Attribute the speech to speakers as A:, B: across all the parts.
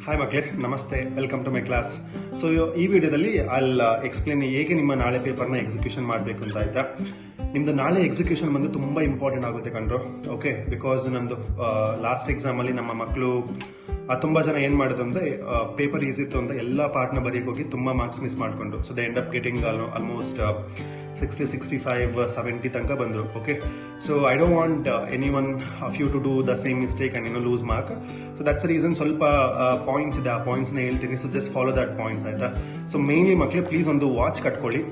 A: Hi ಮಕ್ಕಳೇ, ನಮಸ್ತೆ. Welcome to my class. So ಈ ವಿಡಿಯೋದಲ್ಲಿ ಅಲ್ಲಿ ಎಕ್ಸ್ಪ್ಲೇನ್ ಹೇಗೆ ನಿಮ್ಮ ನಾಳೆ ಪೇಪರ್ನ ಎಕ್ಸಿಕ್ಯೂಷನ್ ಮಾಡಬೇಕು ಅಂತ. ಆಯ್ತಾ, ನಿಮ್ದು ನಾಳೆ ಎಕ್ಸಿಕ್ಯೂಷನ್ ಬಂದು ತುಂಬ ಇಂಪಾರ್ಟೆಂಟ್ ಆಗುತ್ತೆ ಕಣ್ರು. ಓಕೆ, ಬಿಕಾಸ್ ನಮ್ಮದು ಲಾಸ್ಟ್ ಎಕ್ಸಾಮಲ್ಲಿ ನಮ್ಮ ಮಕ್ಕಳು ತುಂಬ ಜನ ಏನು ಮಾಡಿದ್ರು ಅಂದರೆ ಪೇಪರ್ ಈಸಿ ಇತ್ತು ಅಂತ ಎಲ್ಲ ಪಾರ್ಟ್ನ ಬರೆಯೋಕೆ ಹೋಗಿ ತುಂಬ ಮಾರ್ಕ್ಸ್ ಮಿಸ್ ಮಾಡಿಕೊಂಡು. So they end up getting almost 60, 65, 70 ತನಕ ಬಂದರು. Okay, so I don't want any one of you to do the same mistake and lose mark. So that's reason ಸ್ವಲ್ಪ ಪಾಯಿಂಟ್ಸ್ ಇದೆ, ಆ ಪಾಯಿಂಟ್ಸ್ನ ಹೇಳ್ತೀನಿ. So just follow that points. ಆಯಿತಾ, so mainly ಮಕ್ಕಳೇ please ಒಂದು ವಾಚ್ ಕಟ್ಕೊಳ್ಳಿ,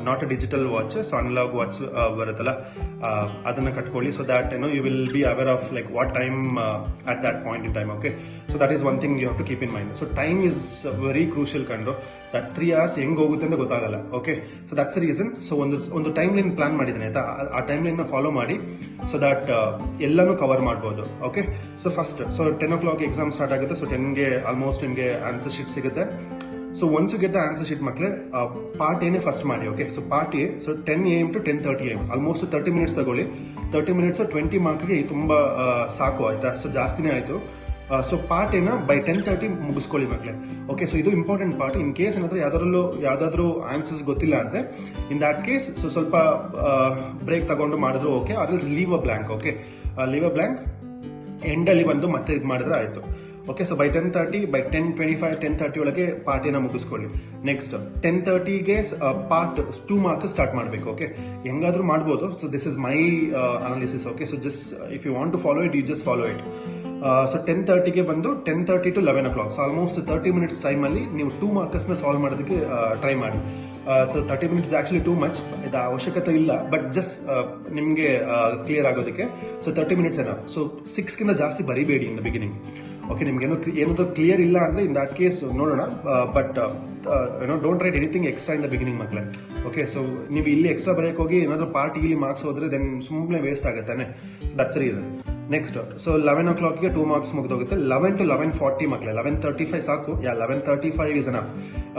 A: not a digital watch. So analog watch ಬರುತ್ತಲ್ಲ, ಅದನ್ನು ಕಟ್ಕೊಳ್ಳಿ. So that you will be aware of like what time at that point in time. Okay, so that is one thing you have to keep in mind. So time is very crucial ಕಂಡು. That 3 hours ಹೆಂಗೆ ಹೋಗುತ್ತೆ ಅಂತ ಗೊತ್ತಾಗಲ್ಲ. Okay, so that's reason. So ಒಂದು time line plan ಮಾಡಿದ್ದೀನಿ. ಆಯ್ತಾ, ಆ time ಲೈನ್ನ ಫಾಲೋ ಮಾಡಿ ಸೊ ದಟ್ ಎಲ್ಲನೂ ಕವರ್ ಮಾಡ್ಬೋದು. Okay, so first 10 o'clock exam start ಆಗುತ್ತೆ. ಸೊ 10ಗೆ ಆಲ್ಮೋಸ್ಟ್ ನಿಮಗೆ ಆನ್ಸರ್ ಶೀಟ್ ಸಿಗುತ್ತೆ. So once you get the answer sheet ಮಕ್ಕಳೇ, ಪಾರ್ಟ್ ಏನೇ ಫಸ್ಟ್ ಮಾಡಿ. Okay, so part A, so 10 AM to 10:30 AM, almost 30 minutes ತಗೊಳ್ಳಿ. 30 minutes 20 ಮಾರ್ಕ್ಗೆ ತುಂಬ ಸಾಕು. ಆಯ್ತಾ, ಸೊ ಜಾಸ್ತಿನೇ ಆಯಿತು. ಸೊ ಪಾರ್ಟ್ ಏನ ಬೈ 10:30 ಮುಗಿಸ್ಕೊಳ್ಳಿ ಮಕ್ಕಳೇ. ಓಕೆ, ಸೊ ಇದು ಇಂಪಾರ್ಟೆಂಟ್ ಪಾರ್ಟ್. ಇನ್ ಕೇಸ್ ಏನಾದರೂ ಯಾವುದಾದ್ರೂ ಆನ್ಸರ್ಸ್ ಗೊತ್ತಿಲ್ಲ ಅಂದರೆ ಇನ್ ದ್ಯಾಟ್ ಕೇಸ್ ಸೊ ಸ್ವಲ್ಪ ಬ್ರೇಕ್ ತಗೊಂಡು ಮಾಡಿದ್ರು okay, or leave a blank. Okay, leave a blank, ಎಂಡಲ್ಲಿ ಬಂದು ಮತ್ತೆ ಇದು ಮಾಡಿದ್ರೆ ಆಯಿತು. ಓಕೆ, ಸೊ ಬೈ 10:30, ಬೈ 10:25, 10:30 ಒಳಗೆ ಪಾರ್ಟ್ ಏನ ಮುಗಿಸ್ಕೊಳ್ಳಿ. ನೆಕ್ಸ್ಟ್ 10:30ಗೆ ಪಾರ್ಟ್ 2 ಮಾರ್ಕ್ಸ್ ಸ್ಟಾರ್ಟ್ ಮಾಡಬೇಕು. ಓಕೆ, ಹೆಂಗಾದ್ರೂ ಮಾಡ್ಬೋದು. So this is my analysis. Okay, so just if you want to follow it, you just follow it. So 10:30ಗೆ ಬಂದು 10:30 to 11 o'clock, so almost 30 minutes ಟೈಮಲ್ಲಿ ನೀವು 2 ಮಾರ್ಕ್ಸ್ನ ಸಾಲ್ವ್ ಮಾಡೋದಕ್ಕೆ ಟ್ರೈ ಮಾಡಿ. So 30 minutes actually too much, ಇದು ಅವಶ್ಯಕತೆ ಇಲ್ಲ, but just ನಿಮಗೆ ಕ್ಲಿಯರ್ ಆಗೋದಕ್ಕೆ. So 30 minutes enough. ಸೊ 6ಗಿಂತ ಜಾಸ್ತಿ ಬರಿಬೇಡಿ ಇನ್ ದ ಬಿಗಿನಿಂಗ್. ಓಕೆ, ನಿಮ್ಗೆ ಏನಾದರೂ ಕ್ಲಿಯರ್ ಇಲ್ಲ ಅಂದರೆ ಇನ್ ದ್ಯಾಟ್ ಕೇಸ್ ನೋಡೋಣ, but don't right anything extra in the beginning ಮಕ್ಕಳೇ. ಓಕೆ, ಸೊ ನೀವು ಇಲ್ಲಿ ಎಕ್ಸ್ಟ್ರಾ ಬರೆಯೋಕೆ ಹೋಗಿ ಏನಾದರೂ ಪಾರ್ಟ್ ಇಲ್ಲಿ ಮಾರ್ಕ್ಸ್ ಹೋದರೆ ದೆನ್ ಸುಮ್ಮನೆ ವೇಸ್ಟ್ ಆಗುತ್ತಾನೆ. That's reason. ನೆಕ್ಸ್ಟ್, ಸೊ 11 o'clockಗೆ 2 ಮಾರ್ಕ್ಸ್ ಮುಗಿದೋಗುತ್ತೆ. 11 to 11:40 ಮಕ್ಕಳೇ, 11:35 ಸಾಕು. 11:35 ಇಸ್ ಎನಫ್.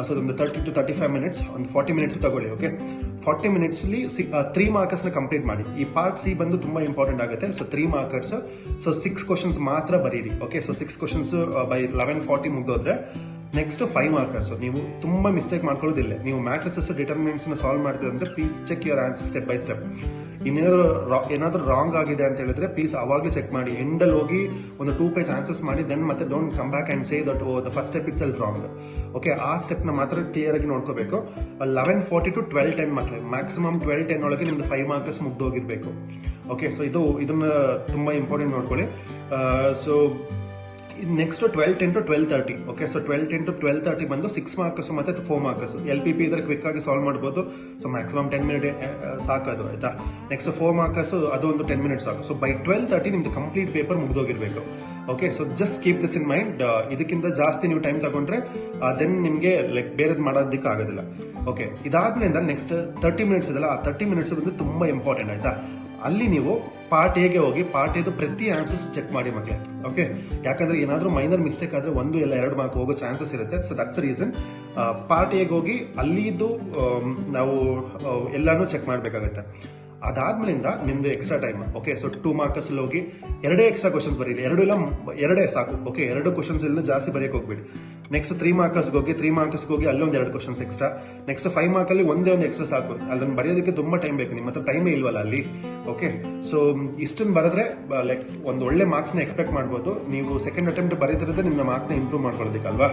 A: ಸೊ ಒಂದು 30 to 35 minutes, ಒಂದು 40 minutes ತಗೊಳ್ಳಿ. ಓಕೆ, 40 minutesಲಿ 3 ಮಾರ್ಕರ್ಸ್ನ ಕಂಪ್ಲೀಟ್ ಮಾಡಿ. ಈ ಪಾರ್ಟ್ ಸಿ ಬಂದು ತುಂಬ ಇಂಪಾರ್ಟೆಂಟ್ ಆಗುತ್ತೆ. ಸೊ 3 ಮಾರ್ಕರ್ಸ್, ಸೊ 6 ಕ್ವಶನ್ಸ್ ಮಾತ್ರ ಬರೀರಿ. ಓಕೆ, ಸೊ 6 ಕ್ವಶನ್ಸ್ ಬೈ 11:40 ಮುಗಿದೋದ್ರೆ ನೆಕ್ಸ್ಟ್ 5 ಮಾರ್ಕರ್ಸ್. ನೀವು ತುಂಬ ಮಿಸ್ಟೇಕ್ ಮಾಡ್ಕೊಳ್ಳೋದಿಲ್ಲ. ನೀವು ಮ್ಯಾಟ್ರಿಸಸ್ ಡಿಟರ್ಮಿನೆಂಟ್ಸ್ನ ಸಾಲ್ವ್ ಮಾಡ್ತೀವಿ ಅಂದರೆ please check your answer step by step. ಏನಾದರೂ ರಾಂಗ್ ಆಗಿದೆ ಅಂತ ಹೇಳಿದ್ರೆ ಪ್ಲೀಸ್ ಅವಾಗಲೇ ಚೆಕ್ ಮಾಡಿ. ಎಂಡಲ್ಲಿ ಹೋಗಿ ಒಂದು 2 page ಆನ್ಸರ್ಸ್ ಮಾಡಿ ದೆನ್ ಮತ್ತೆ don't come back and say that the first step it self wrong. Okay, ಆ ಸ್ಟೆಪ್ನ ಮಾತ್ರ ಕ್ಲಿಯರ್ ಆಗಿ ನೋಡ್ಕೋಬೇಕು. 11:40 to 12:10 ಮಕ್ಕಳೇ, ಮ್ಯಾಕ್ಸಿಮಮ್ 12:10 ಒಳಗೆ ನಿಮ್ದು 5 ಮಾರ್ಕರ್ಸ್ ಮುಗ್ದೋಗಿರ್ಬೇಕು. ಓಕೆ, ಸೊ ಇದನ್ನ ತುಂಬ ಇಂಪಾರ್ಟೆಂಟ್ ನೋಡ್ಕೊಳ್ಳಿ. So next 12:10 to 12:30. Okay, so 12:10 to 12:30 ಬಂದು 6 ಮಾರ್ಕರ್ಸ್ ಮತ್ತು 4 ಮಾರ್ಕರ್ಸ್. LPP ಇದ್ರೆ ಕ್ವಿಕ್ ಆಗಿ ಸಾಲ್ವ್ ಮಾಡ್ಬೋದು. ಸೊ ಮ್ಯಾಕ್ಸಿಮಮ್ 10 minutes ಸಾಕದು. ಆಯ್ತಾ, ನೆಕ್ಸ್ಟ್ 4 ಮಾರ್ಕರ್ಸ್, ಅದು ಒಂದು 10 minutes ಸಾಕು. ಸೊ ಬೈ 12:30 ನಿಮ್ದು ಕಂಪ್ಲೀಟ್ ಪೇಪರ್ ಮುಗ್ದೋಗಿರ್ಬೇಕು. Okay, so just keep this in mind. ಇದಕ್ಕಿಂತ ಜಾಸ್ತಿ ನೀವು ಟೈಮ್ ತಗೊಂಡ್ರೆ ದೆನ್ ನಿಮಗೆ ಲೈಕ್ ಬೇರೆದು ಮಾಡೋದಕ್ಕೆ ಆಗೋದಿಲ್ಲ. ಓಕೆ, ಇದಾದ್ಮೇಲೆ ನೆಕ್ಸ್ಟ್ 30 minutes ಇದೆಲ್ಲ, ಆ 30 minutes ಬಂದು ತುಂಬ ಇಂಪಾರ್ಟೆಂಟ್. ಆಯ್ತಾ, ಅಲ್ಲಿ ನೀವು ಪಾರ್ಟ್ ಎಗೆ ಹೋಗಿ ಪಾರ್ಟ್ ಎದು ಪ್ರತಿ ಆನ್ಸರ್ಸ್ ಚೆಕ್ ಮಾಡಿ ಮಕ್ಕಳೇ. ಓಕೆ, ಯಾಕಂದ್ರೆ ಏನಾದರೂ ಮೈನರ್ ಮಿಸ್ಟೇಕ್ ಆದರೆ 1 ಇಲ್ಲ 2 ಮಾರ್ಕ್ ಹೋಗೋ ಚಾನ್ಸಸ್ ಇರುತ್ತೆ. ಸೊ ದಟ್ಸ್ ರೀಸನ್ ಪಾರ್ಟ್ ಎಗೆ ಹೋಗಿ ಅಲ್ಲಿದ್ದು ನಾವು ಎಲ್ಲಾನು ಚೆಕ್ ಮಾಡಬೇಕಾಗುತ್ತೆ. ಅದಾದ್ಮೇಲಿಂದ ನಿಮ್ದು extra time. Okay, so 2 markers ಹೋಗಿ 2 ಎಕ್ಸ್ಟ್ರಾ ಕ್ವಶನ್ಸ್ ಬರೀರಿ. 2 ಸಾಕು. ಓಕೆ, 2 ಕ್ವಶನ್ಸ್ ಇಲ್ಲ, ಜಾಸ್ತಿ ಬರೆಯಕ್ಕೆ ಹೋಗ್ಬೇಡಿ. ನೆಕ್ಸ್ಟ್ 3 ಮಾರ್ಕರ್ಸ್ಗೆ ಹೋಗಿ ಅಲ್ಲೊಂದು 2 ಕ್ವಶನ್ಸ್ ಎಕ್ಸ್ಟ್ರಾ. ನೆಕ್ಸ್ಟ್ 5 ಮಾರ್ಕಲ್ಲಿ ಒಂದೇ ಒಂದು ಎಕ್ಸ್ಟ್ರಾ ಸಾಕು. ಅದನ್ನು ಬರೆಯೋದಕ್ಕೆ ತುಂಬ ಟೈಮ್ ಬೇಕು, ನಿಮ್ಮ ಹತ್ರ ಟೈಮೇ ಇಲ್ವಲ್ಲ ಅಲ್ಲಿ. ಓಕೆ, ಸೊ ಇಷ್ಟನ್ನು ಬರೆದ್ರೆ ಲೈಕ್ ಒಂದು ಒಳ್ಳೆ ಮಾರ್ಕ್ಸ್ನ ಎಕ್ಸ್ಪೆಕ್ಟ್ ಮಾಡ್ಬೋದು. ನೀವು ಸೆಕೆಂಡ್ ಅಟೆಂಪ್ಟ್ ಬರೀತಿರೋದ್ರೆ ನಿಮ್ಮ ಮಾರ್ಕ್ನ ಇಂಪ್ರೂವ್ ಮಾಡ್ಕೊಳ್ಳೋದಕ್ಕಲ್ವಾ.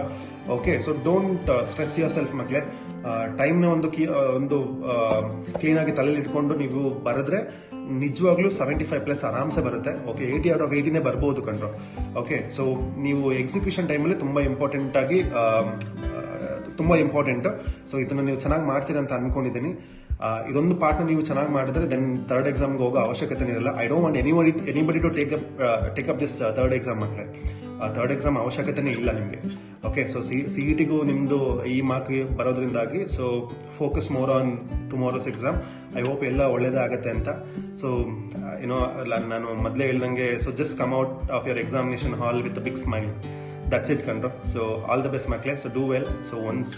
A: Okay, so don't stress yourself ಮಕ್ಕಳೇ. ಟೈಮ್ನ ಒಂದು ಕ್ಲೀನಾಗಿ ತಲೆಯಲ್ಲಿ ಇಟ್ಕೊಂಡು ನೀವು ಬರೆದ್ರೆ ನಿಜವಾಗ್ಲೂ 75+ ಆರಾಮ್ಸೆ ಬರುತ್ತೆ. ಓಕೆ, 80 out of 80ನೇ ಬರ್ಬೋದು ಕಂಡ್ರು. ಓಕೆ, ಸೊ ನೀವು ಎಕ್ಸಿಕ್ಯೂಷನ್ ಟೈಮಲ್ಲಿ ತುಂಬ ಇಂಪಾರ್ಟೆಂಟ್. ಸೊ ಇದನ್ನು ನೀವು ಚೆನ್ನಾಗಿ ಮಾಡ್ತೀರ ಅಂತ ಅನ್ಕೊಂಡಿದ್ದೀನಿ. ಇದೊಂದು ಪಾರ್ಟ್ನ ನೀವು ಚೆನ್ನಾಗಿ ಮಾಡಿದ್ರೆ ದೆನ್ ಥರ್ಡ್ ಎಕ್ಸಾಮ್ಗೆ ಹೋಗೋ ಅವಶ್ಯಕತೆ ಇರಲ್ಲ. I don't want anybody to take up this third exam ಮಕ್ಕಳೇ. ಥರ್ಡ್ ಎಕ್ಸಾಮ್ ಅವಶ್ಯಕತೆನೇ ಇಲ್ಲ ನಿಮಗೆ. ಓಕೆ, ಸೊ CETಗೂ ನಿಮ್ಮದು ಈ ಮಾರ್ಕ್ ಬರೋದ್ರಿಂದಾಗಿ so focus more on tomorrow's exam. I hope ಎಲ್ಲ ಒಳ್ಳೇದೇ ಆಗುತ್ತೆ ಅಂತ. ಸೊ ನಾನು ಮೊದಲೇ ಹೇಳ್ದಂಗೆ, so just come out of your examination hall with a big smile. That's it ಕಂಡ್ರು. ಸೊ ಆಲ್ ದ ಬೆಸ್ಟ್ ಮಕ್ಕಳೇ. So do well. So once